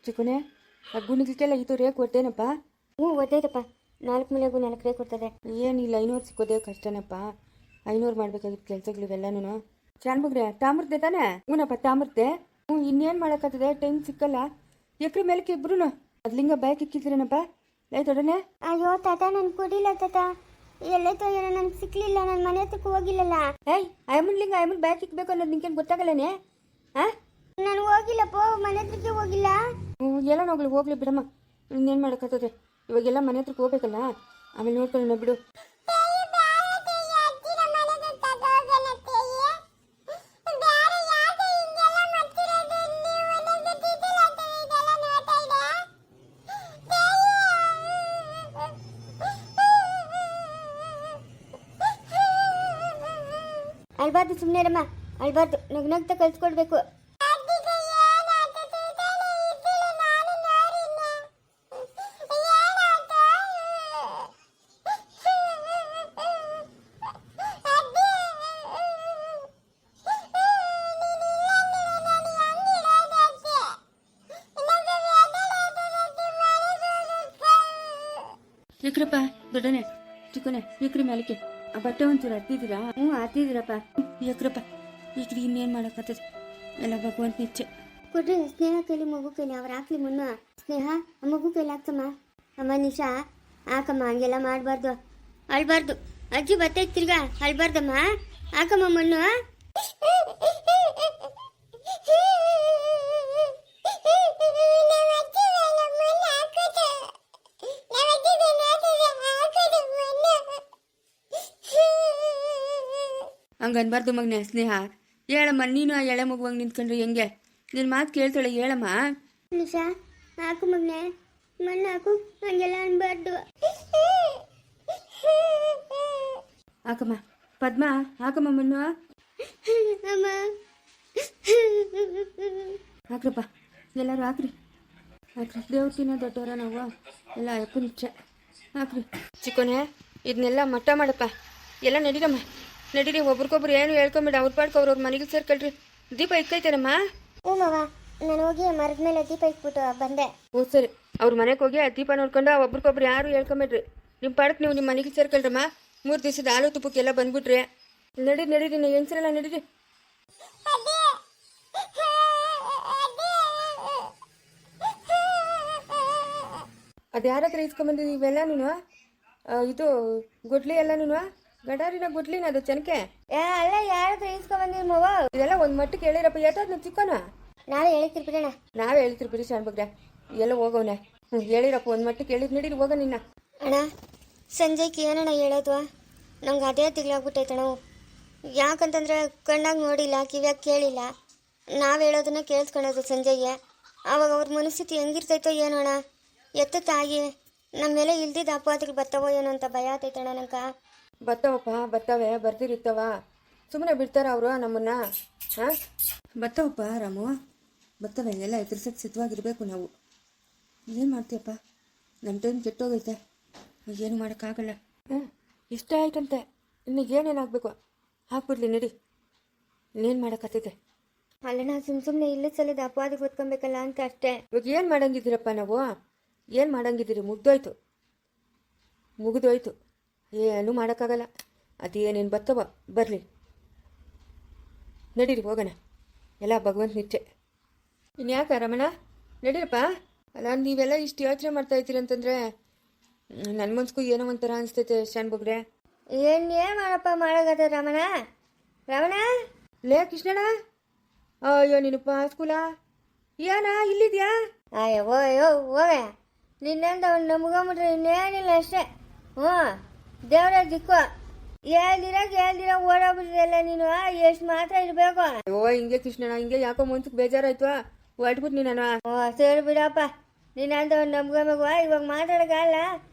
ಚಿಕ್ಕನೆ ಆ ಗುಣಿಗೆಲ್ಲ ಇದು ರೇಕ್ ಕೊಡ್ತೇನಪ್ಪ. ಹ್ಞೂ ಓದೈತಪ್ಪ. 4 ಮನೆಗೂ 4 ರೇಕ್ ಕೊಡ್ತದೆ. ಏನಿಲ್ಲ 500 ಸಿಕ್ಕೋದೇ ಕಷ್ಟನಪ್ಪ. 500 ಮಾಡ್ಬೇಕಾಗಿತ್ತು ಕೆಲಸಗಳು ಇವೆಲ್ಲನೂ. ಶಾನ್ಬಗ್ರೆ ತಾಮ್ರದ್ದೆ ತಾನೆ? ಹ್ಞೂನಪ್ಪ ತಾಮ್ರದ್ದೆ. ಇನ್ನೇನು ಮಾಡೋಕ್ಕಾಗ್ತದೆ, ಟೈಮ್ ಸಿಕ್ಕಲ್ಲ. ಎಕ್ರೆ ಮೇಲಕ್ಕೆ ಇಬ್ರು ಅದ್ಲಿಂಗ ಬ್ಯಾಗ್ ಇಕ್ಕಿದ್ರೇನಪ್ಪ ಲೈತೊಡನೆ. ಅಯ್ಯೋ ತಾತ ನನ್ಗೆ ಕೊಡಿಲ್ಲ ತಾತ. ಎಲ್ಲೈತೋ ಏನೋ ನನಗೆ ಸಿಕ್ಲಿಲ್ಲ. ನನ್ನ ಮನೆ ಹತ್ರಕ್ಕೆ ಹೋಗಿಲ್ಲಲ್ಲ. ಏಯ್ ಅಯ್ಯಮ್ಮನ್ ಬ್ಯಾಗ್ ಇಕ್ಬೇಕು ಅನ್ನೋದು ನಿಂಗೇನು ಗೊತ್ತಾಗಲ್ಲನೇ? ಹಾಂ ನಾನು ಹೋಗಿಲ್ಲಪ್ಪ, ಮನೆ ಹತ್ರಕ್ಕೆ ಹೋಗಿಲ್ಲ. ಎಲ್ಲ ಹೋಗ್ಲಿ ಬಿಡಮ್ಮ. ಇನ್ನೇನು ಮಾಡೋಕ್ಕಾಗ್ತದೆ, ಇವಾಗೆಲ್ಲ ಮನೆ ಹತ್ರಕ್ಕೆ ಹೋಗ್ಬೇಕಲ್ಲ. ಆಮೇಲೆ ನೋಡ್ಕೊಳ್ಳೋಣ ಬಿಡು. ಅಳ್ಬಾರ್ದು, ಸುಮ್ಮನೆ ರಮ್ಮ, ಅಳ್ಬಾರ್ದು. ನಗ್ನಗ್ತಾ ಕಲ್ಸ್ಕೊಡ್ಬೇಕು. ಇಕ್ರಪ್ಪ ದೊಡ್ಡನೆ ಚಿಕ್ಕನೆ ಇಕ್ರಿ ಮೇಲಕ್ಕೆ ಆ ಬಟ್ಟೆ ಒಂಚೂರು ಹತ್ತಿದ್ದೀರಾ? ಹ್ಞೂ ಹತ್ತಿದ್ದೀರಪ್ಪ. ಇಕ್ರಪ್ಪ ಇಕ್ರಿ ಇನ್ನೇನು ಮಾಡೋಕ್ಕಾಗ್ತದೆ, ಎಲ್ಲ ಭಗವಂತನ ಇಚ್ಛೆ. ಕೊಡ್ರಿ ಸ್ನೇಹ ಕೈಲಿ ಮಗು ಕೈಲಿ ಅವ್ರು ಹಾಕ್ಲಿ ಮುನ್ನ. ಸ್ನೇಹ ಆ ಮಗು ಕೈಲಿ ಹಾಕ್ತಮ್ಮ. ಅಮ್ಮ ನಿಶಾ ಹಾಕಮ್ಮ, ಹಂಗೆಲ್ಲ ಮಾಡಬಾರ್ದು, ಅಳ್ಬಾರ್ದು. ಅಜ್ಜಿ ಬತ್ತೈತೆ ತಿರ್ಗಾ, ಅಳ್ಬಾರ್ದಮ್ಮ. ಹಾಕಮ್ಮ ಮಣ್ಣು. ಹಂಗೆ ಅನ್ಬಾರ್ದು ಮಗನೆ ಸ್ನೇಹ. ಹೇಳಮ್ಮ, ನೀನು ಆ ಎಳೆ ಮಗುವಾಗ ನಿಂತ್ಕೊಂಡ್ರೆ ಹೆಂಗೆ? ನಿನ್ನ ಮಾತು ಕೇಳ್ತಾಳೆ, ಹೇಳಮ್ಮ. ನಿಶಾ ಹಾಕು ಮಗನೆ, ಮಣ್ಣು ಹಾಕು, ಹಂಗೆಲ್ಲ ಅನ್ಬಾರ್ದು. ಹಾಕಮ್ಮ ಪದ್ಮ, ಹಾಕಮ್ಮ ಮಣ್ಣು. ಅಮ್ಮ ಹಾಕ್ರಪ್ಪ ಎಲ್ಲರೂ ಹಾಕ್ರಿ. ದೇವ್ರ ತಿನ್ನೋ ದೊಡ್ಡವರ ನಾವು ಎಲ್ಲ ಅಪ್ಪನ ಇಚ್ಛೆ. ಹಾಕ್ರಿ ಚಿಕ್ಕೋನೆ, ಇದನ್ನೆಲ್ಲ ಮಟ್ಟ ಮಾಡಪ್ಪ. ಎಲ್ಲ ನಡೀರಮ್ಮ, ನಡೀರಿ. ಒಬ್ರಿಗೊಬ್ರು ಏನು ಹೇಳ್ಕೊಂಬಿಡ. ಅವ್ರ ಪಾಡ್ಕ ಅವ್ರ ಮನೆಗೆ ಸೇರ್ಕೊಳ್ರಿ. ದೀಪ ಇಕ್ಕೈತೇನಮ್ಮ? ಹ್ಞೂ ಮವ, ನಾನು ಹೋಗಿ ಮರದ ಮೇಲೆ ದೀಪ ಇಟ್ಬಿಟ್ಟು ಬಂದೆ. ಹ್ಞೂ ಸರಿ, ಅವ್ರ ಮನೆಗೆ ಹೋಗಿ ಆ ದೀಪ ನೋಡ್ಕೊಂಡು ಒಬ್ರಿಗೊಬ್ರು ಯಾರು ಹೇಳ್ಕೊಂಬಿಡ್ರಿ. ನಿಮ್ಮ ಪಾಡಕ್ಕೆ ನೀವು ನಿಮ್ಮ ಮನೆಗೆ ಸೇರ್ಕೊಳ್ರಮ್ಮ. 3 ದಿವಸದ ಹಾಲು ತುಪ್ಪಕ್ಕೆಲ್ಲ ಬಂದ್ಬಿಟ್ರಿ. ನಡೀರಿ ನೀವು ಹೆಂಗ್ಸರೆಲ್ಲ ನಡೀರಿ. ಅದು ಯಾರ ಹತ್ರ ಇಸ್ಕೊಂಬಂದಿದ್ದು ಇವೆಲ್ಲನೂ? ಇದು ಗುಡ್ಲಿ ಎಲ್ಲನೂ ಗಡಾರಿನ ಗುಡ್ಲಿನ ಅದು ಚೆನ್ನಕೆ ಅಲ್ಲ, ಯಾರು ಇಸ್ಕೊಂಬಂದಿರಿ ಮವ? ಇದೆಲ್ಲ ಒಂದು ಮಟ್ಟಕ್ಕೆ ಹೇಳಿರಪ್ಪ. ಎಷ್ಟೊತ್ತು ಚಿಕ್ಕೋನ? ನಾಳೆ ಹೇಳ್ತಿರ್ ಬಿಡೋಣ. ನಾವೇ ಹೇಳ್ತಿರ್ ಬಿಡಿ ಶಾನ್ಬಗ್ರೆ. ಎಲ್ಲ ಹೋಗೋನೆ. ಹೇಳಿರಪ್ಪ, ಒಂದು ಮಟ್ಟಕ್ಕೆ ಹೇಳಿದ್ ನಡೀರಿ ಹೋಗ. ನಿನ್ನ ಅಣ್ಣ ಸಂಜೆಗೆ ಏನಣ್ಣ ಹೇಳೋದು? ನಂಗೆ ಅದೇ ತಿಗ್ಲಾಗ್ಬಿಟ್ಟೈತಣ್ಣ. ಯಾಕಂತಂದ್ರೆ ಕಣ್ಣಾಗ ನೋಡಿಲ್ಲ, ಕಿವ್ಯಾಗ ಕೇಳಿಲ್ಲ. ನಾವು ಹೇಳೋದನ್ನ ಕೇಳಿಸ್ಕೊಳ್ಳೋದು ಸಂಜೆಗೆ. ಆವಾಗ ಅವ್ರ ಮನಸ್ಥಿತಿ ಹೆಂಗಿರ್ತೈತೋ ಏನೋಣ. ಎತ್ತ ತಾಯಿ ನಮ್ಮ ಮೇಲೆ ಇಲ್ದಿದ್ದ ಅಪವಾದಗಳು ಬರ್ತಾವೋ ಏನೋ ಅಂತ ಭಯ ಆತೈತಣ್ಣ ನಂಗೆ. ಬರ್ತಾವಪ್ಪ, ಬರ್ತಾವೆ, ಬರ್ದಿರಿರ್ತಾವ. ಸುಮ್ಮನೆ ಬಿಡ್ತಾರ ಅವರು ನಮ್ಮನ್ನ? ಹಾಂ ಬರ್ತಾವಪ್ಪ ರಾಮು, ಬರ್ತವೆ. ಎಲ್ಲ ಎದುರಿಸಕ್ಕೆ ಸಿದ್ಧವಾಗಿರ್ಬೇಕು ನಾವು. ಏನು ಮಾಡ್ತೀಯಪ್ಪ, ನಮ್ಮ ಟೈಮ್ ಕೆಟ್ಟೋಗೈತೆ, ಏನು ಮಾಡೋಕ್ಕಾಗಲ್ಲ. ಇಷ್ಟ ಆಯ್ತಂತೆ, ಇನ್ನು ಏನೇನಾಗಬೇಕು ಹಾಕ್ಬಿಡ್ಲಿ ನಡಿ. ಇನ್ನೇನು ಮಾಡೋಕ್ಕತ್ತೈತೆ? ಅಲ್ಲಣ್ಣ, ಸುಮ್ಮನೆ ಇಲ್ಲದ ಸಲದ ಅಪವಾದ ಗೊತ್ಕೊಬೇಕಲ್ಲ ಅಂತ ಅಷ್ಟೇ. ಇವಾಗ ಏನು ಮಾಡಂಗಿದ್ದೀರಪ್ಪ ನಾವು? ಏನು ಮಾಡಂಗಿದ್ದೀರಿ? ಮುಗಿದೋಯ್ತು. ಏನೂ ಮಾಡೋಕ್ಕಾಗಲ್ಲ. ಅದೇನೇನು ಬರ್ತವ ಬರಲಿ. ನಡೀರಿ ಹೋಗೋಣ, ಎಲ್ಲ ಭಗವಂತನ ಇಚ್ಛೆ. ಇನ್ಯಾಕೆ ರಮಣ ನಡೀರಪ್ಪ. ಅಲ್ಲ, ನೀವೆಲ್ಲ ಇಷ್ಟು ಯೋಚನೆ ಮಾಡ್ತಾ ಇದ್ದೀರಂತಂದರೆ ನನ್ನ ಮನ್ಸಿಗೂ ಏನೋ ಒಂಥರ ಅನಿಸ್ತೈತೆ ಶಾನ್ಬಗ್ರೆ. ಏನೇ ಮಾಡಪ್ಪ ಮಾಡೋಗದ ರಮಣ. ಲೇ ಕೃಷ್ಣಣ್ಣ, ಅಯ್ಯೋ ನೀನಪ್ಪ ಸ್ಕೂಲ ಏನ ಇಲ್ಲಿದ್ಯಾ? ಅಯ್ಯೋ ಹೋಗ, ನಿನ್ನಿಂದ ಅವ್ನು ನಂಬ್ಕೊಂಬಿಟ್ರೆ ಇನ್ನೇನಿಲ್ಲ ಅಷ್ಟೇ. ಹ್ಞೂ, ದೇವ್ರ ದಿಕ್ಕು. ಹೇಳ್ದಿರ ಓಡೋಗ್ಬಿಟ್ಟಿದೆಲ್ಲ ನೀನು. ಎಷ್ಟು ಮಾತ್ರ ಇರಬೇಕು? ಓ ಹಿಂಗೆ ಕೃಷ್ಣಣ್ಣ, ಹಿಂಗೆ ಯಾಕೋ ಮನ್ಸಿಗೆ ಬೇಜಾರಾಯ್ತು, ಹೊಟ್ಬಿಟ್ಟು ನೀನು. ಹ್ಞೂ ಸರಿ ಬಿಡಪ್ಪ, ನೀನಂತ ಅವ್ನು ನಂಬ್ಕೊಬೇಕು. ಇವಾಗ ಮಾತಾಡೋಕ್ಕಲ್ಲ,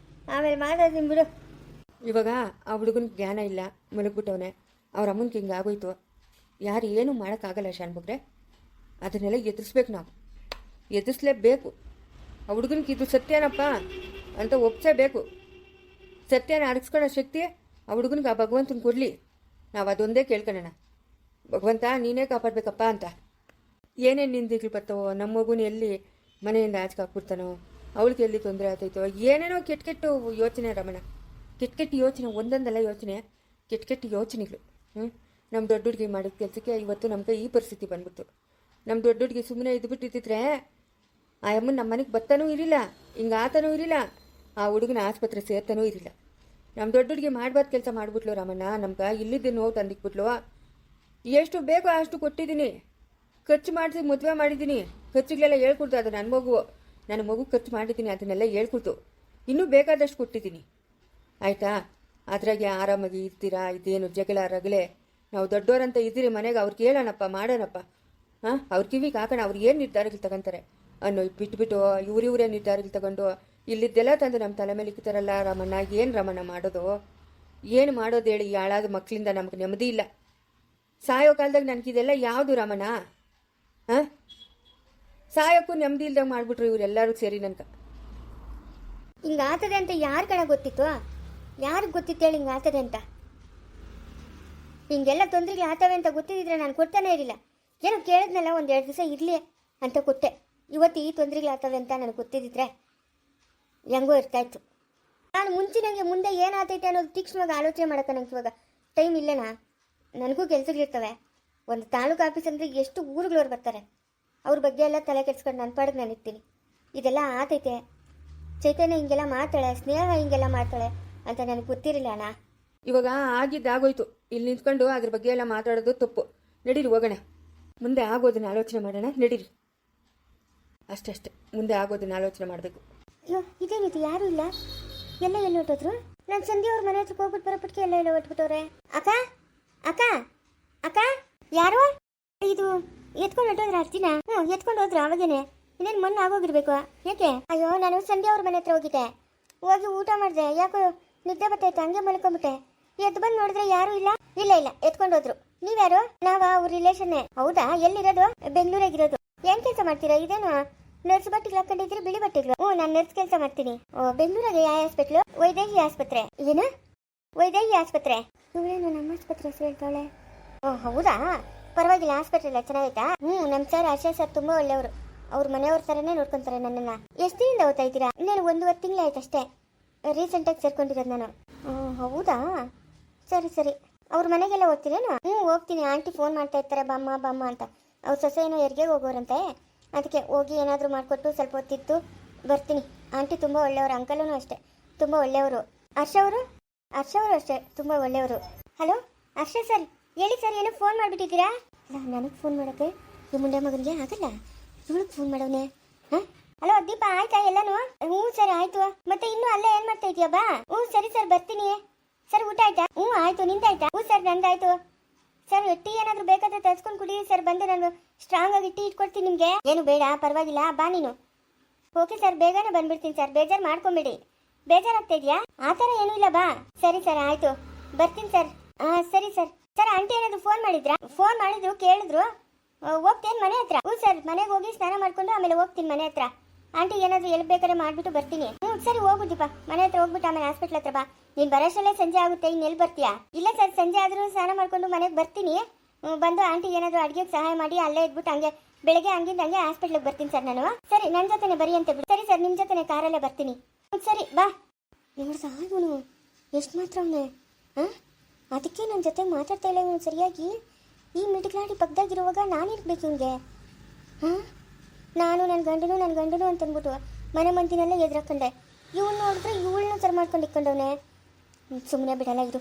ಆಮೇಲೆ ಮಾತಾಡ್ತೀನಿ ಬಿಡು. ಇವಾಗ ಆ ಹುಡುಗನ ಜ್ಞಾನ ಇಲ್ಲ, ಮಲಗ್ಬಿಟ್ಟವನೆ. ಅವ್ರ ಅಮ್ಮನಿಗೆ ಹಿಂಗೆ ಆಗೋಯ್ತು. ಯಾರು ಏನೂ ಮಾಡೋಕ್ಕಾಗಲ್ಲ ಶಾನ್ಬಗ್ರೆ. ಅದನ್ನೆಲ್ಲ ಎದುರಿಸ್ಬೇಕು ನಾವು, ಎದುರಿಸ್ಲೇಬೇಕು. ಆ ಹುಡುಗನಿಗೆ ಇದು ಸತ್ಯನಪ್ಪ ಅಂತ ಒಪ್ಸೇಬೇಕು. ಸತ್ಯನ ಅಡಗಿಸ್ಕೊಳ್ಳೋ ಶಕ್ತಿ ಆ ಹುಡುಗನಿಗೆ ಆ ಭಗವಂತನ ಕೊಡಲಿ. ನಾವು ಅದೊಂದೇ ಕೇಳ್ಕೊಳ್ಳೋಣ, ಭಗವಂತ ನೀನೇ ಕಾಪಾಡಬೇಕಪ್ಪ ಅಂತ. ಏನೇನು ನಿಂದಿಗಳು ಬರ್ತಾವೋ, ನಮ್ಮ ಮಗುನ ಎಲ್ಲಿ ಮನೆಯಿಂದ ಆಚೆ ಹಾಕ್ಬಿಡ್ತಾನೋ, ಅವಳಿಗೆ ಎಲ್ಲಿ ತೊಂದರೆ ಆಗ್ತೈತೋ, ಏನೇನೋ ಕೆಟ್ಟ ಕೆಟ್ಟ ಯೋಚನೆ ರಮಣ. ಕೆಟ್ಟ ಕೆಟ್ಟ ಯೋಚನೆ, ಒಂದೊಂದಲ್ಲ ಯೋಚನೆ, ಕೆಟ್ಟ ಕೆಟ್ಟ ಯೋಚನೆಗಳು. ನಮ್ಮ ದೊಡ್ಡ ಹುಡುಗಿ ಮಾಡಿದ ಕೆಲಸಕ್ಕೆ ಇವತ್ತು ನಮ್ಗೆ ಈ ಪರಿಸ್ಥಿತಿ ಬಂದ್ಬಿಡ್ತು. ನಮ್ಮ ದೊಡ್ಡ ಹುಡುಗಿ ಸುಮ್ಮನೆ ಇದ್ಬಿಟ್ಟಿದ್ರೆ ಆ ಅಮ್ಮನ ನಮ್ಮ ಮನೆಗೆ ಬತ್ತಾನೂ ಇರಲಿಲ್ಲ, ಹಿಂಗೆ ಆತನೂ ಇರಲಿಲ್ಲ, ಆ ಹುಡುಗನ ಆಸ್ಪತ್ರೆ ಸೇರ್ತಾನೂ ಇರಲಿಲ್ಲ. ನಮ್ಮ ದೊಡ್ಡ ಹುಡುಗಿ ಮಾಡ್ಬಾರ್ದು ಕೆಲಸ ಮಾಡಿಬಿಟ್ಲು ರಾಮಣ್ಣ. ನಮ್ಗೆ ಇಲ್ಲಿದ್ದ ನೋವು ತಂದಿಕ್ಬಿಟ್ಲು. ಎಷ್ಟು ಬೇಕೋ ಅಷ್ಟು ಕೊಟ್ಟಿದ್ದೀನಿ, ಖರ್ಚು ಮಾಡಿಸಿ ಮದುವೆ ಮಾಡಿದ್ದೀನಿ. ಖರ್ಚುಗಳೆಲ್ಲ ಹೇಳ್ಕೊಡ್ತು, ಅದು ನನ್ನ ಮಗು ಖರ್ಚು ಮಾಡಿದ್ದೀನಿ, ಅದನ್ನೆಲ್ಲ ಹೇಳ್ಕೊಡ್ತು. ಇನ್ನೂ ಬೇಕಾದಷ್ಟು ಕೊಟ್ಟಿದ್ದೀನಿ, ಆಯಿತಾ? ಅದ್ರಾಗೆ ಆರಾಮಾಗಿ ಇರ್ತೀರಾ? ಇದೇನು ಜಗಳ ರಗಳೆ? ನಾವು ದೊಡ್ಡವರಂತ ಇದ್ದೀರಿ ಮನೆಗೆ, ಅವ್ರಿಗೆ ಹೇಳೋಣಪ್ಪ, ಮಾಡೋಣಪ್ಪ. ಅವ್ರ ಕಿವಿಗೆ ಹಾಕೋಣ, ಅವ್ರು ಏನು ನಿರ್ಧಾರಗಳು ತಗೊಂತಾರೆ ಅನ್ನೋ ಬಿಟ್ಬಿಟ್ಟು ಇವರೇ ನಿರ್ಧಾರಗಳು ತಗೊಂಡು ಇಲ್ಲಿದ್ದೆಲ್ಲ ತಂದು ನಮ್ಮ ತಲೆ ಮೇಲೆ ಇಕ್ತಾರಲ್ಲ ರಾಮಣ್ಣ. ಏನು ರಾಮಣ್ಣ ಮಾಡೋದು? ಏನು ಮಾಡೋದು ಹೇಳಿ? ಹಾಳಾದ ಮಕ್ಕಳಿಂದ ನಮ್ಗೆ ನೆಮ್ಮದಿ ಇಲ್ಲ. ಸಾಯೋ ಕಾಲದಾಗ ನನಗಿದೆಲ್ಲ ಯಾವುದು ರಾಮಣ್ಣ? ಸಾಯೋಕ್ಕೂ ನೆಮ್ಮದಿ ಇಲ್ದಾಗ ಮಾಡಿಬಿಟ್ರು ಇವರೆಲ್ಲರೂ ಸೇರಿ ನನ್ಗೆ. ಹಿಂಗೆ ಆಗ್ತದೆ ಅಂತ ಯಾರು ಕಣ ಗೊತ್ತಿತ್ತು? ಯಾರಿಗೆ ಗೊತ್ತಿತ್ತು ಹೇಳಿ ಹಿಂಗೆ ಆಗ್ತದೆ ಅಂತ? ಹಿಂಗೆಲ್ಲ ತೊಂದರೆಗಳು ಆಗ್ತವೆ ಅಂತ ಗೊತ್ತಿದ್ದಿದ್ರೆ ನಾನು ಕೊಡ್ತಾನೆ ಇರಲಿಲ್ಲ. ಏನೋ ಕೇಳಿದ್ನಲ್ಲ, ಒಂದು 2 ದಿವಸ ಇರಲಿ ಅಂತ ಕೊಟ್ಟೆ. ಇವತ್ತು ಈ ತೊಂದರೆಗಳು ಆಗ್ತವೆ ಅಂತ ನನಗೆ ಗೊತ್ತಿದ್ದಿದ್ರೆ ಹೆಂಗೋ ಇರ್ತಾಯಿತ್ತು. ನಾನು ಮುಂಚಿನಂಗೆ ಮುಂದೆ ಏನಾಗ್ತೈತೆ ಅನ್ನೋದು ತೀಕ್ಷ್ಣವಾಗಿ ಆಲೋಚನೆ ಮಾಡೋಕೆ ನನಗೆ ಇವಾಗ ಟೈಮ್ ಇಲ್ಲನಾ? ನನಗೂ ಕೆಲಸಗಳಿರ್ತವೆ. ಒಂದು ತಾಲೂಕು ಆಫೀಸ್ ಅಂದರೆ ಎಷ್ಟು ಊರುಗಳವ್ರು ಬರ್ತಾರೆ, ಅವ್ರ ಬಗ್ಗೆ ಎಲ್ಲ ತಲೆ ಕೆಡ್ಸ್ಕೊಂಡು ನನ್ನ ಪಾಡಿಗೆ ನಾನು ಇರ್ತೀನಿ. ಇದೆಲ್ಲ ಆತೈತೆ. ಚೈತನ್ಯ ಹಿಂಗೆಲ್ಲ ಮಾಡ್ತಾಳೆ, ಸ್ನೇಹ ಹಿಂಗೆಲ್ಲ ಮಾಡ್ತಾಳೆ ಅಂತ ನನಗೆ ಗೊತ್ತಿರಲಿಲ್ಲ ಅಣ್ಣ. ಇವಾಗ ಆಗಿದ್ದಾಗೋಯ್ತು. ಇಲ್ಲಿ ನಿಂತ್ಕೊಂಡು ಅದ್ರ ಬಗ್ಗೆ ಎಲ್ಲ ಮಾತಾಡೋದು ತಪ್ಪು. ನಡೀರಿ ಹೋಗೋಣ, ಮುಂದೆ ಆಗೋದನ್ನ ಆಲೋಚನೆ ಮಾಡೋಣ. ನಡೀರಿ, ಅಷ್ಟೇ, ಮುಂದೆ ಆಗೋದನ್ನ ಆಲೋಚನೆ ಮಾಡಬೇಕು. ಅಯ್ಯೋ, ಇದೇನಿದು? ಯಾರೂ ಇಲ್ಲ, ಎಲ್ಲ ಎಲ್ಲಿ ಹೊಟ್ಟೋದ್ರು? ನಾನು ಸಂಧ್ಯಾ ಅವ್ರ ಮನೆ ಹತ್ರಕ್ಕೆ ಹೋಗ್ಬಿಟ್ಟು ಬರೋಪಟ್ಟಿಗೆ ಎಲ್ಲ ಹೊಟ್ಬಿಟ್ಟವ್ರೆ. ಅಕ್ಕ ಅಕ್ಕ ಅಕ್ಕ, ಯಾರು ಇದು? ಎತ್ಕೊಂಡು ಹೊಟ್ಟೋದ್ರ ಅರ್ಜಿನ? ಎತ್ಕೊಂಡು ಹೋದ್ರು ಅವಾಗೇನೆ. ಇನ್ನೇನು ಮೊನ್ನೆ ಆಗೋಗಿರ್ಬೇಕು. ಯಾಕೆ? ಅಯ್ಯೋ, ನಾನು ಸಂಧ್ಯಾ ಅವ್ರ ಮನೆ ಹತ್ರ ಹೋಗಿದ್ದೆ. ಹೋಗಿ ಊಟ ಮಾಡಿದೆ. ಯಾಕೋ ನಿದ್ದೆ ಬರ್ತೈತೆ, ಹಂಗೆ ಮಲ್ಕೊಂಬಿಟ್ಟೆ. ಎದ್ದು ಬಂದು ನೋಡಿದ್ರೆ ಯಾರು ಇಲ್ಲ. ಇಲ್ಲ, ಎತ್ಕೊಂಡು ಹೋದ್ರು. ನೀವ್ಯಾರು? ನಾವ ಅವ್ರ ರಿಲೇಷನ್ನೇ. ಹೌದಾ? ಎಲ್ಲಿರೋದು? ಬೆಂಗಳೂರಾಗಿರೋದು. ಏನ್ ಕೆಲಸ ಮಾಡ್ತೀರಾ? ಇದೇನು ನರ್ಸ್ ಬಟ್ಟೆಗಳು ಹಾಕೊಂಡಿದ್ರಿ, ಬಿಳಿ ಬಟ್ಟೆಗಳು? ನಾನು ನರ್ಸ್ ಕೆಲಸ ಮಾಡ್ತೀನಿ. ಬೆಂಗಳೂರಾಗ ಯಾವ ಹಾಸ್ಪಿಟ್ಲು? ವೈದೇಹಿ ಆಸ್ಪತ್ರೆ. ಏನು ವೈದೇಹಿ ಆಸ್ಪತ್ರೆ? ಇವಳೇನು ನಮ್ಮ ಆಸ್ಪತ್ರೆ ಹೆಸರು ಹೇಳ್ತಾಳೆ. ಹೌದಾ? ಪರವಾಗಿಲ್ಲ, ಆಸ್ಪತ್ರೆ ಎಲ್ಲ ಚೆನ್ನಾಗೈತಾ? ನಮ್ಮ ಸರ್ ಆಶಾ ಸರ್ ತುಂಬಾ ಒಳ್ಳೆಯವರು. ಅವ್ರ ಮನೆಯವ್ರ ಥರನೇ ನೋಡ್ಕೊಂತಾರೆ ನನ್ನನ್ನು. ಎಷ್ಟು ದಿನದಿಂದ ಓದ್ತಾ ಇದ್ದೀರಾ? ಇನ್ನೇನು 1.5 ತಿಂಗಳಾಯ್ತು ಅಷ್ಟೇ. ರೀಸೆಂಟಾಗಿ ಸೇರ್ಕೊಂಡಿರೋದು ನಾನು. ಹೌದಾ? ಸರಿ. ಅವ್ರ ಮನೆಗೆಲ್ಲ ಓದ್ತೀರೇನು? ಹೋಗ್ತೀನಿ. ಆಂಟಿ ಫೋನ್ ಮಾಡ್ತಾ ಇರ್ತಾರೆ, ಬಾಮ್ಮ ಅಂತ. ಅವ್ರ ಸೊಸೆ ಏನೋ ಹೆರಿಗೆ ಹೋಗೋರಂತೆ, ಅದಕ್ಕೆ ಹೋಗಿ ಏನಾದರೂ ಮಾಡಿಕೊಟ್ಟು ಸ್ವಲ್ಪ ಹೊತ್ತಿದ್ದು ಬರ್ತೀನಿ. ಆಂಟಿ ತುಂಬ ಒಳ್ಳೆಯವರು, ಅಂಕಲೂ ಅಷ್ಟೇ ತುಂಬ ಒಳ್ಳೆಯವರು. ಹರ್ಷ ಅವರು ಅಷ್ಟೇ ತುಂಬ ಒಳ್ಳೆಯವರು. ಹಲೋ ಹರ್ಷ ಸರ್, ಹೇಳಿ ಸರ್, ಏನೋ ಫೋನ್ ಮಾಡಿಬಿಟ್ಟಿದ್ದೀರಾ? ನನಗೆ ಫೋನ್ ಮಾಡೋಕ್ಕೆ ಈ ಮುಂಡೆ ಮಗನಿಗೆ ಆಗಲ್ಲ, ಇವಳಿಗೆ ಫೋನ್ ಮಾಡೋನೆ. ಹಲೋ ದೀಪ, ಆಯ್ತಾ ಎಲ್ಲನೂ? ಸರ್ ಆಯ್ತು. ಮತ್ತೆ ಇನ್ನೂ ಅಲ್ಲೇ ಏನು ಮಾಡ್ತಾ ಇದೆಯಾ? ಬಾ. ಸರಿ ಸರ್, ಬರ್ತೀನಿ. ಸರ್ ಊಟ ಆಯ್ತಾ? ಆಯ್ತು. ನಿಂದಾಯ್ತಾ? ಸರ್ ನಂದಾಯ್ತು. ಸರ್ ಟೀ ಏನಾದರೂ ಬೇಕಾದ್ರೆ ತರಿಸ್ಕೊಂಡು ಕುಡೀರಿ ಸರ್. ಬಂದು ನಾನು ಸ್ಟ್ರಾಂಗ್ ಆಗಿ ಟೀ ಇಟ್ಕೊಡ್ತೀನಿ ನಿಮಗೆ. ಏನು ಬೇಡ, ಪರವಾಗಿಲ್ಲ, ಬಾ ನೀನು. ಓಕೆ ಸರ್, ಬೇಗನೆ ಬಂದ್ಬಿಡ್ತೀನಿ ಸರ್, ಬೇಜಾರು ಮಾಡ್ಕೊಂಬೇಡಿ. ಬೇಜಾರಾಗ್ತಾ ಇದೆಯಾ? ಆ ಥರ ಏನೂ ಇಲ್ಲ, ಬಾ. ಸರಿ ಸರ್, ಆಯಿತು, ಬರ್ತೀನಿ ಸರ್. ಸರಿ ಸರ್. ಸರ್ ಆಂಟಿ ಏನಾದರೂ ಫೋನ್ ಮಾಡಿದ್ರಾ? ಫೋನ್ ಮಾಡಿದ್ರು, ಕೇಳಿದ್ರು. ಹೋಗ್ತೇನೆ ಮನೆ ಹತ್ರ. ಸರ್, ಮನೆಗೆ ಹೋಗಿ ಸ್ನಾನ ಮಾಡ್ಕೊಂಡು ಆಮೇಲೆ ಹೋಗ್ತೀನಿ ಮನೆ ಹತ್ರ. ಆಂಟಿ ಏನಾದರೂ ಎಲ್ಲಿ ಬೇಕಾದ್ರೆ ಮಾಡಿಬಿಟ್ಟು ಬರ್ತೀನಿ. ಸರಿ, ಹೋಗು ದೀಪ, ಮನೆ ಹತ್ರ ಹೋಗ್ಬಿಟ್ಟು ಆಮೇಲೆ ಹಾಸ್ಪಿಟ್ಲ್ ಹತ್ರ ಬಾ. ನೀನು ಬರೋಷ್ಟಲ್ಲೇ ಸಂಜೆ ಆಗುತ್ತೆ, ಇನ್ನೆಲ್ಲಿ ಬರ್ತೀಯಾ? ಇಲ್ಲ ಸರ್, ಸಂಜೆ ಆದರೂ ಸ್ನಾನ ಮಾಡ್ಕೊಂಡು ಮನೆಗೆ ಬರ್ತೀನಿ. ಬಂದು ಆಂಟಿ ಏನಾದರೂ ಅಡುಗೆಗೆ ಸಹಾಯ ಮಾಡಿ ಅಲ್ಲೇ ಇದ್ಬಿಟ್ಟು ಹಂಗೆ ಬೆಳಗ್ಗೆ ಹಂಗಿಂದ ಹಂಗೆ ಹಾಸ್ಪಿಟ್ಲಿಗೆ ಬರ್ತೀನಿ ಸರ್ ನಾನು. ಸರಿ, ನನ್ನ ಜೊತೆನೆ ಬರಿ ಅಂತ ಬಿಡಿ. ಸರಿ ಸರ್, ನಿಮ್ಮ ಜೊತೆನೆ ಕಾರಲ್ಲೇ ಬರ್ತೀನಿ. ಸರಿ, ಬಾ. ನೋಡ್ದ ಇವನು ಎಷ್ಟು ಮಾತ್ರ ಅವನೇ. ಅದಕ್ಕೆ ನನ್ನ ಜೊತೆ ಮಾತಾಡ್ತಾ ಇಲ್ಲ ಇವನು ಸರಿಯಾಗಿ. ಈ ಮಿಡ್ಗ್ಲಾಡಿ ಪಕ್ಕದಾಗಿರುವಾಗ ನಾನು ಇರ್ಬೇಕು ಇವನಿಗೆ. ನಾನು ನನ್ನ ಗಂಡನು ಅಂತಂದ್ಬಿಟ್ಟು ಮನೆ ಮಂದಿನೆಲ್ಲ ಎದುರಾಕೊಂಡೆ. ಇವನು ನೋಡಿದ್ರೆ ಇವಳನ್ನ ಸರ್ ಮಾಡ್ಕೊಂಡು ಇಟ್ಕೊಂಡವನೇ. ಸುಮ್ಮನೆ ಬಿಡಲ್ಲ ಇದು.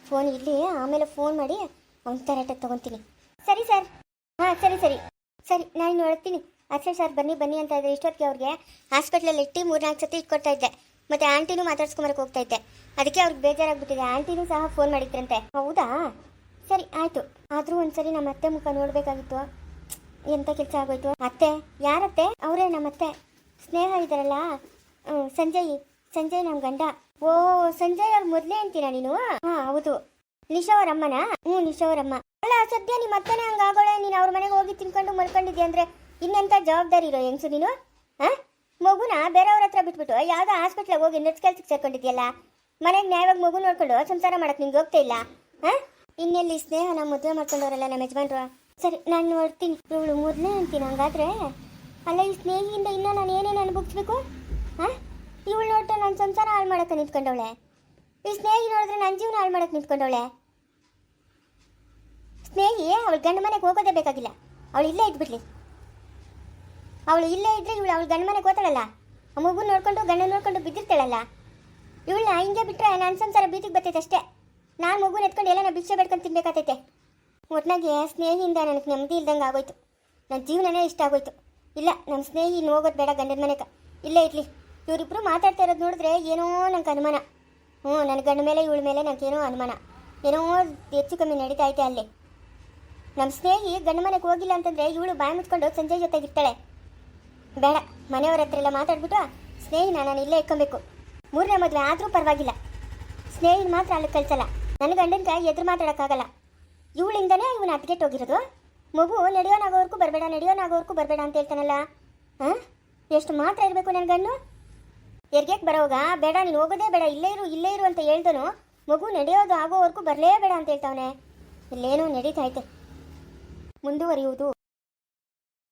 ಫೋನ್ ಇಲ್ಲಿ, ಆಮೇಲೆ ಫೋನ್ ಮಾಡಿ ಅವ್ನ ತರಾಟಕ್ಕೆ ತೊಗೊತೀನಿ. ಸರಿ ಸರ್. ಸರಿ, ನಾನು ನೋಡ್ತೀನಿ. ಅಕ್ಷಯ್ ಸರ್ ಬನ್ನಿ ಅಂತ ಇದ್ರೆ ಇಷ್ಟೊತ್ತಿಗೆ ಅವ್ರಿಗೆ ಹಾಸ್ಪಿಟ್ಲಲ್ಲಿ ಇಟ್ಟು 3-4 ಸತಿ ಇಟ್ಕೊಡ್ತಾ ಇದ್ದೆ. ಮತ್ತು ಆಂಟಿನೂ ಮಾತಾಡ್ಸ್ಕೊಂಬರಕ್ಕೆ ಹೋಗ್ತಾ ಇದ್ದೆ. ಅದಕ್ಕೆ ಅವ್ರಿಗೆ ಬೇಜಾರಾಗ್ಬಿಟ್ಟಿದೆ. ಆಂಟಿನೂ ಸಹ ಫೋನ್ ಮಾಡಿದ್ರಂತೆ. ಹೌದಾ? ಸರಿ, ಆಯಿತು. ಆದರೂ ಒಂದ್ಸರಿ ನಮ್ಮ ಅತ್ತೆ ಮುಖ ನೋಡಬೇಕಾಗಿತ್ತು. ಎಂಥ ಕೆಲಸ ಆಗೋಯ್ತು. ಅತ್ತೆ? ಯಾರತ್ತೆ? ಅವರೇ ನಮ್ಮತ್ತೆ, ಸ್ನೇಹ ಇದ್ದಾರಲ್ಲ, ಸಂಜಯ್ ನಮ್ಮ ಗಂಡ. ಓ, ಸಂಜಯ್ ಅವ್ರ ಮೊದಲೇ ಅಂತೀರಾ ನೀನು? ಹೌದು. ನಿಶಾ ಅವರಮ್ಮನ? ನಿಶಾ ಅವರಮ್ಮ. ಅಲ್ಲ, ಸದ್ಯ ನಿಮ್ಮ ಅತ್ತನೇ ಹಂಗಾಗೋಳೆ. ನೀನು ಅವ್ರ ಮನೆಗೆ ಹೋಗಿ ತಿನ್ಕೊಂಡು ಮಲ್ಕೊಂಡಿದ್ದೆ ಅಂದರೆ ಇನ್ನೆಂಥ ಜವಾಬ್ದಾರಿ ಇರೋ ಹೆಂಗ್ಸು ನೀನು? ಮಗುನ ಬೇರೆಯವ್ರ ಹತ್ರ ಬಿಟ್ಬಿಟ್ಟು ಯಾವುದೋ ಹಾಸ್ಪಿಟ್ಲಿಗೆ ಹೋಗಿ ನರ್ಸ್ ಕೆಲ್ಸಕ್ಕೆ ಸೇರ್ಕೊಂಡಿದ್ಯಲ್ಲ. ಮನೆಗೆ ನ್ಯಾಯವಾಗಿ ಮಗು ನೋಡ್ಕೊಂಡು ಸಂಸಾರ ಮಾಡಕ್ಕೆ ನಿಂಗೆ ಹೋಗ್ತಾ ಇಲ್ಲ? ಇನ್ನೆಲ್ಲಿ ಸ್ನೇಹನ ಮದುವೆ ಮಾಡ್ಕೊಂಡವರಲ್ಲ ನಮ್ಮ ಯಜಮಾನ್ರು. ಸರಿ, ನಾನು ನೋಡ್ತೀನಿ. ಇವಳು ಮೊದಲೇ ಅಂತೀನಿ. ಹಂಗಾದ್ರೆ ಅಲ್ಲ ಈ ಸ್ನೇಹಿಯಿಂದ ಇನ್ನೂ ನಾನು ಏನೇನು ಅನುಭವಿಸ್ಬೇಕು? ಹಾಂ, ಇವಳು ನೋಡ್ತಾ ನನ್ನ ಸಂಸಾರ ಹಾಳು ಮಾಡೋಕ್ಕೆ ನಿಂತ್ಕೊಂಡವಳೆ. ಈ ಸ್ನೇಹಿ ನೋಡಿದ್ರೆ ನನ್ನ ಜೀವನ ಹಾಳು ಮಾಡೋಕ್ಕೆ ನಿಂತ್ಕೊಂಡವಳೆ. ಸ್ನೇಹಿ ಅವಳು ಗಂಡ ಮನೆಗೆ ಹೋಗೋದೇ ಬೇಕಾಗಿಲ್ಲ, ಅವಳು ಇಲ್ಲೇ ಇದ್ಬಿಡ್ಲಿ. ಅವಳು ಇಲ್ಲೇ ಇದ್ರೆ ಇವಳು ಅವಳು ಗಂಡ ಮನೆಗೆ ಹೋತಾಳಲ್ಲ, ಆ ಮಗು ನೋಡ್ಕೊಂಡು ಗಂಡ ನೋಡ್ಕೊಂಡು ಬಿದ್ದಿರ್ತಾಳಲ್ಲ, ಇವಳನ್ನ ಹಿಂಗೆ ಬಿಟ್ಟರೆ ನನ್ನ ಸಂಸಾರ ಬೀದಿಗೆ ಬರ್ತೈತೆ ಅಷ್ಟೇ. ನಾನು ಮಗುನ ಎತ್ಕೊಂಡು ಎಲ್ಲ ಭಿಕ್ಷೆ ಬೇಡ್ಕೊಂಡು ತಿನ್ಬೇಕಾತೈತೆ. ಒಟ್ನಾಗೆ ಸ್ನೇಹಿಯಿಂದ ನನಗೆ ನೆಮ್ಮದಿ ಇಲ್ದಂಗೆ ಆಗೋಯ್ತು. ನನ್ನ ಜೀವನನೇ ಇಷ್ಟ ಆಗೋಯ್ತು. ಇಲ್ಲ, ನಮ್ಮ ಸ್ನೇಹಿ ಇನ್ನು ಹೋಗೋದು ಬೇಡ ಗಂಡನ ಮನೆಗೆ, ಇಲ್ಲೇ ಇರಲಿ. ಇವರಿಬ್ಬರು ಮಾತಾಡ್ತಾ ಇರೋದು ನೋಡಿದ್ರೆ ಏನೋ ನಂಗೆ ಅನುಮಾನ. ನನ್ನ ಗಂಡ ಮೇಲೆ ಇವಳ ಮೇಲೆ ನನಗೇನೋ ಅನುಮಾನ, ಏನೋ ಹೆಚ್ಚು ಕಮ್ಮಿ ನಡೀತಾ ಐತೆ ಅಲ್ಲಿ. ನಮ್ಮ ಸ್ನೇಹಿ ಗಂಡ ಮನೆಗೆ ಹೋಗಿಲ್ಲ ಅಂತಂದರೆ ಇವಳು ಬಾಯಿ ಮುಚ್ಕೊಂಡು ಸಂಜೆ ಜೊತೆಗಿರ್ತಾಳೆ. ಬೇಡ, ಮನೆಯವ್ರ ಹತ್ರ ಎಲ್ಲ ಮಾತಾಡ್ಬಿಟ್ಟು ಸ್ನೇಹಿನ ನಾನು ಇಲ್ಲೇ ಇಟ್ಕೊಬೇಕು. 3ನೇ ಮದುವೆ ಆದರೂ ಪರವಾಗಿಲ್ಲ, ಸ್ನೇಹಿನ ಮಾತ್ರ ಅಲ್ಲಿ ಕಳಿಸಲ್ಲ. ನನ್ನ ಗಂಡನ ಎದುರು ಮಾತಾಡೋಕ್ಕಾಗಲ್ಲ. ಇವಳಿಂದನೇ ಇವನು ಅಟ್ಗೆಟ್ಟೋಗಿರೋದು. ಮಗು ನಡೆಯೋನಾಗೋವರೆಗೂ ಬರಬೇಡ ಅಂತ ಹೇಳ್ತಾನಲ್ಲ. ಹಾಂ, ಎಷ್ಟು ಮಾತ್ರ ಇರಬೇಕು ನನ್ನ ಗಂಡು? ಹೆರ್ಗೆಗೆ ಬರೋವಾಗ ಬೇಡ ನೀನು ಹೋಗೋದೇ ಬೇಡ, ಇಲ್ಲೇ ಇರು ಅಂತ ಹೇಳ್ದನು. ಮಗು ನಡೆಯೋದು ಆಗೋವರೆಗೂ ಬರಲೇಬೇಡ ಅಂತ ಹೇಳ್ತಾವನೆ. ಇಲ್ಲೇನೋ ನಡೀತಾ ಐತೆ. ಮುಂದುವರಿಯುವುದು